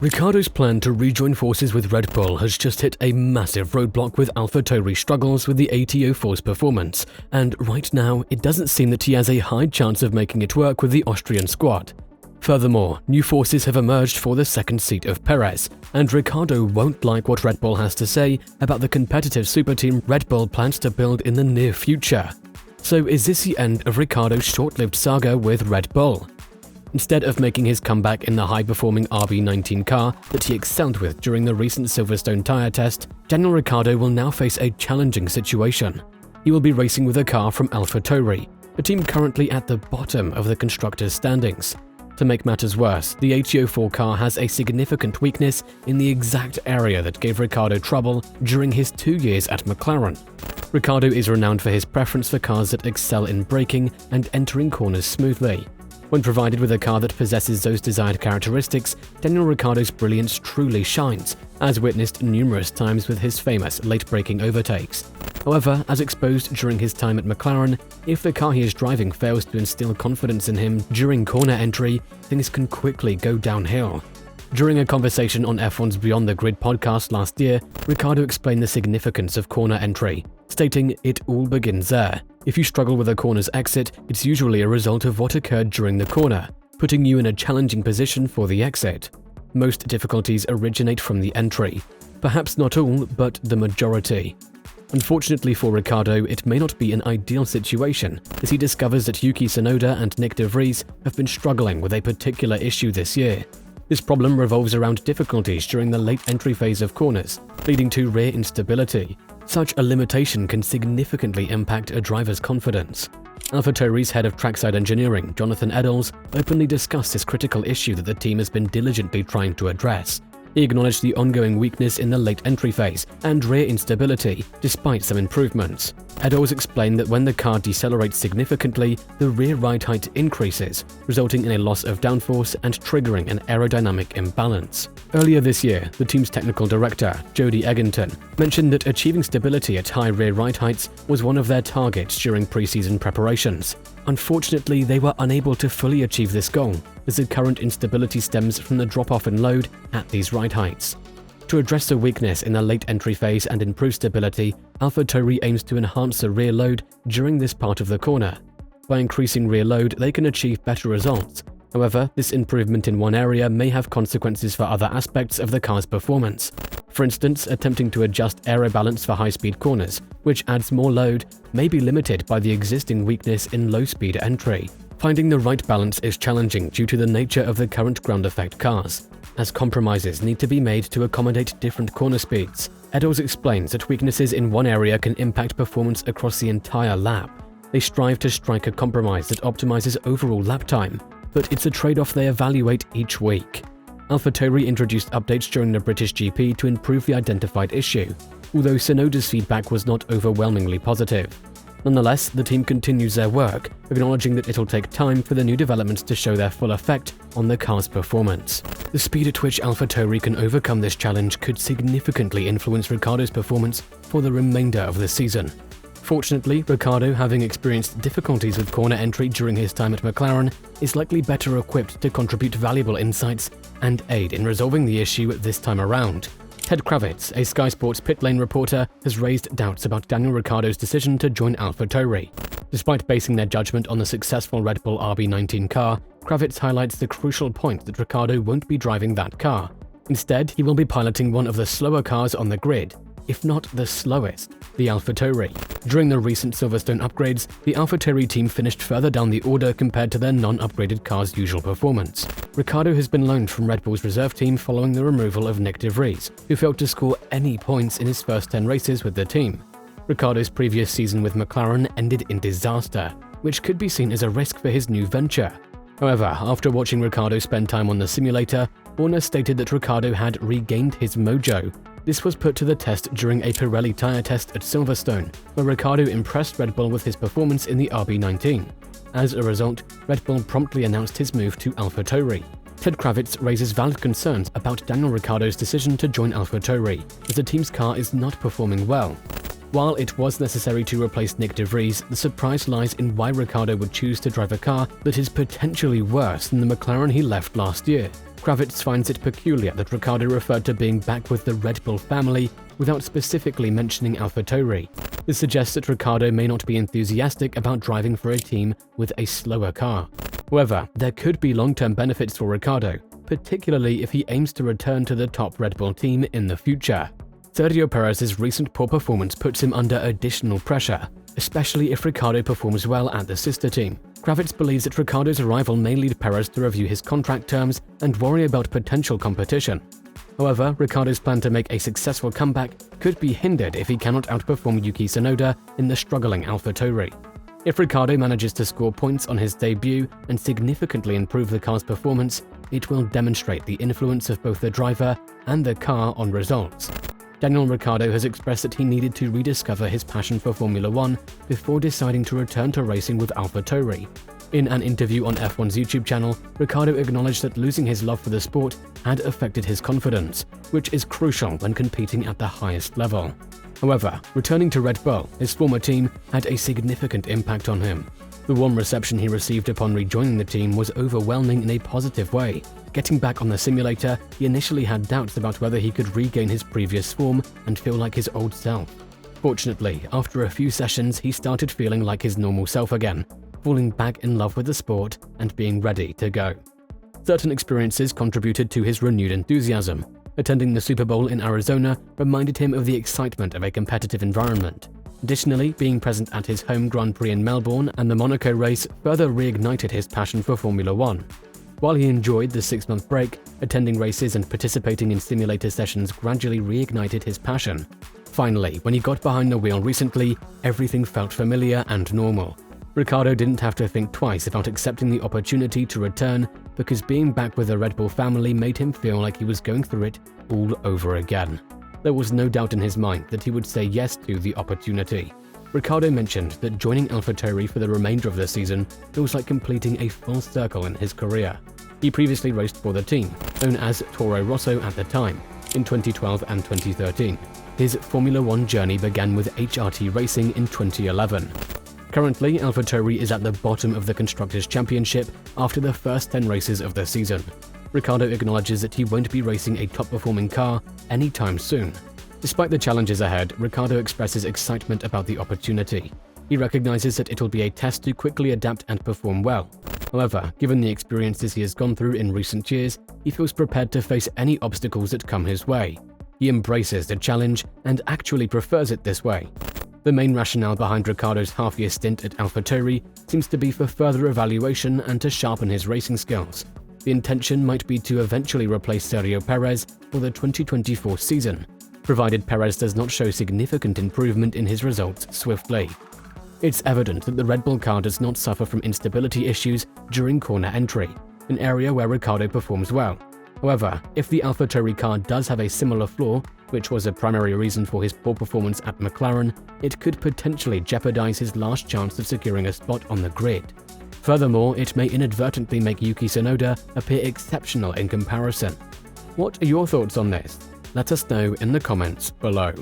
Ricciardo's plan to rejoin forces with Red Bull has just hit a massive roadblock with AlphaTauri struggles with the AT04's performance, and right now it doesn't seem that he has a high chance of making it work with the Austrian squad. Furthermore, new forces have emerged for the second seat of Perez, and Ricciardo won't like what Red Bull has to say about the competitive superteam Red Bull plans to build in the near future. So is this the end of Ricciardo's short-lived saga with Red Bull? Instead of making his comeback in the high-performing RB19 car that he excelled with during the recent Silverstone tyre test, Daniel Ricciardo will now face a challenging situation. He will be racing with a car from Alpha Tauri, a team currently at the bottom of the constructors' standings. To make matters worse, the AT04 car has a significant weakness in the exact area that gave Ricciardo trouble during his 2 years at McLaren. Ricciardo is renowned for his preference for cars that excel in braking and entering corners smoothly. When provided with a car that possesses those desired characteristics, Daniel Ricciardo's brilliance truly shines, as witnessed numerous times with his famous late-braking overtakes. However, as exposed during his time at McLaren, if the car he is driving fails to instill confidence in him during corner entry, things can quickly go downhill. During a conversation on F1's Beyond the Grid podcast last year, Ricciardo explained the significance of corner entry, stating, "It all begins there. If you struggle with a corner's exit, it's usually a result of what occurred during the corner, putting you in a challenging position for the exit. Most difficulties originate from the entry. Perhaps not all, but the majority." Unfortunately for Ricciardo, it may not be an ideal situation, as he discovers that Yuki Tsunoda and Nick de Vries have been struggling with a particular issue this year. This problem revolves around difficulties during the late entry phase of corners, leading to rear instability. Such a limitation can significantly impact a driver's confidence. AlphaTauri's head of trackside engineering, Jonathan Eddles, openly discussed this critical issue that the team has been diligently trying to address. He acknowledged the ongoing weakness in the late entry phase and rear instability, despite some improvements. Eddles explained that when the car decelerates significantly, the rear ride height increases, resulting in a loss of downforce and triggering an aerodynamic imbalance. Earlier this year, the team's technical director, Jody Egginton, mentioned that achieving stability at high rear ride heights was one of their targets during preseason preparations. Unfortunately, they were unable to fully achieve this goal, as the current instability stems from the drop-off in load at these ride heights. To address the weakness in the late entry phase and improve stability, AlphaTauri aims to enhance the rear load during this part of the corner. By increasing rear load, they can achieve better results. However, this improvement in one area may have consequences for other aspects of the car's performance. For instance, attempting to adjust aero balance for high-speed corners, which adds more load, may be limited by the existing weakness in low-speed entry. Finding the right balance is challenging due to the nature of the current ground effect cars, as compromises need to be made to accommodate different corner speeds. Eddles explains that weaknesses in one area can impact performance across the entire lap. They strive to strike a compromise that optimizes overall lap time, but it's a trade-off they evaluate each week. AlphaTauri introduced updates during the British GP to improve the identified issue, although Tsunoda's feedback was not overwhelmingly positive. Nonetheless, the team continues their work, acknowledging that it'll take time for the new developments to show their full effect on the car's performance. The speed at which AlphaTauri can overcome this challenge could significantly influence Ricciardo's performance for the remainder of the season. Fortunately, Ricciardo, having experienced difficulties with corner entry during his time at McLaren, is likely better equipped to contribute valuable insights and aid in resolving the issue this time around. Ted Kravitz, a Sky Sports pit lane reporter, has raised doubts about Daniel Ricciardo's decision to join Alpha Tauri. Despite basing their judgment on the successful Red Bull RB19 car, Kravitz highlights the crucial point that Ricciardo won't be driving that car. Instead, he will be piloting one of the slower cars on the grid, if not the slowest, the Alpha Tauri. During the recent Silverstone upgrades, the Alpha Tauri team finished further down the order compared to their non-upgraded car's usual performance. Ricciardo has been loaned from Red Bull's reserve team following the removal of Nick de Vries, who failed to score any points in his first 10 races with the team. Ricciardo's previous season with McLaren ended in disaster, which could be seen as a risk for his new venture. However, after watching Ricciardo spend time on the simulator, Horner stated that Ricciardo had regained his mojo. This was put to the test during a Pirelli tyre test at Silverstone, where Ricciardo impressed Red Bull with his performance in the RB19. As a result, Red Bull promptly announced his move to Alpha Tauri. Ted Kravitz raises valid concerns about Daniel Ricciardo's decision to join Alpha Tauri, as the team's car is not performing well. While it was necessary to replace Nick de Vries, the surprise lies in why Ricciardo would choose to drive a car that is potentially worse than the McLaren he left last year. Kravitz finds it peculiar that Ricciardo referred to being back with the Red Bull family without specifically mentioning AlphaTauri. This suggests that Ricciardo may not be enthusiastic about driving for a team with a slower car. However, there could be long-term benefits for Ricciardo, particularly if he aims to return to the top Red Bull team in the future. Sergio Perez's recent poor performance puts him under additional pressure, especially if Ricciardo performs well at the sister team. Kravitz believes that Ricciardo's arrival may lead Perez to review his contract terms and worry about potential competition. However, Ricciardo's plan to make a successful comeback could be hindered if he cannot outperform Yuki Tsunoda in the struggling AlphaTauri. If Ricciardo manages to score points on his debut and significantly improve the car's performance, it will demonstrate the influence of both the driver and the car on results. Daniel Ricciardo has expressed that he needed to rediscover his passion for Formula One before deciding to return to racing with AlphaTauri. In an interview on F1's YouTube channel, Ricciardo acknowledged that losing his love for the sport had affected his confidence, which is crucial when competing at the highest level. However, returning to Red Bull, his former team, had a significant impact on him. The warm reception he received upon rejoining the team was overwhelming in a positive way. Getting back on the simulator, he initially had doubts about whether he could regain his previous form and feel like his old self. Fortunately, after a few sessions, he started feeling like his normal self again, falling back in love with the sport and being ready to go. Certain experiences contributed to his renewed enthusiasm. Attending the Super Bowl in Arizona reminded him of the excitement of a competitive environment. Additionally, being present at his home Grand Prix in Melbourne and the Monaco race further reignited his passion for Formula One. While he enjoyed the 6-month break, attending races and participating in simulator sessions gradually reignited his passion. Finally, when he got behind the wheel recently, everything felt familiar and normal. Ricciardo didn't have to think twice about accepting the opportunity to return because being back with the Red Bull family made him feel like he was going through it all over again. There was no doubt in his mind that he would say yes to the opportunity. Ricciardo mentioned that joining AlphaTauri for the remainder of the season feels like completing a full circle in his career. He previously raced for the team, known as Toro Rosso at the time, in 2012 and 2013. His Formula One journey began with HRT Racing in 2011. Currently, AlphaTauri is at the bottom of the Constructors' Championship after the first 10 races of the season. Ricciardo acknowledges that he won't be racing a top-performing car anytime soon. Despite the challenges ahead, Ricciardo expresses excitement about the opportunity. He recognizes that it'll be a test to quickly adapt and perform well. However, given the experiences he has gone through in recent years, he feels prepared to face any obstacles that come his way. He embraces the challenge and actually prefers it this way. The main rationale behind Ricciardo's half-year stint at AlphaTauri seems to be for further evaluation and to sharpen his racing skills. The intention might be to eventually replace Sergio Perez for the 2024 season, provided Perez does not show significant improvement in his results swiftly. It's evident that the Red Bull car does not suffer from instability issues during corner entry, an area where Ricciardo performs well. However, if the AlphaTauri car does have a similar flaw, which was a primary reason for his poor performance at McLaren, it could potentially jeopardize his last chance of securing a spot on the grid. Furthermore, it may inadvertently make Yuki Tsunoda appear exceptional in comparison. What are your thoughts on this? Let us know in the comments below.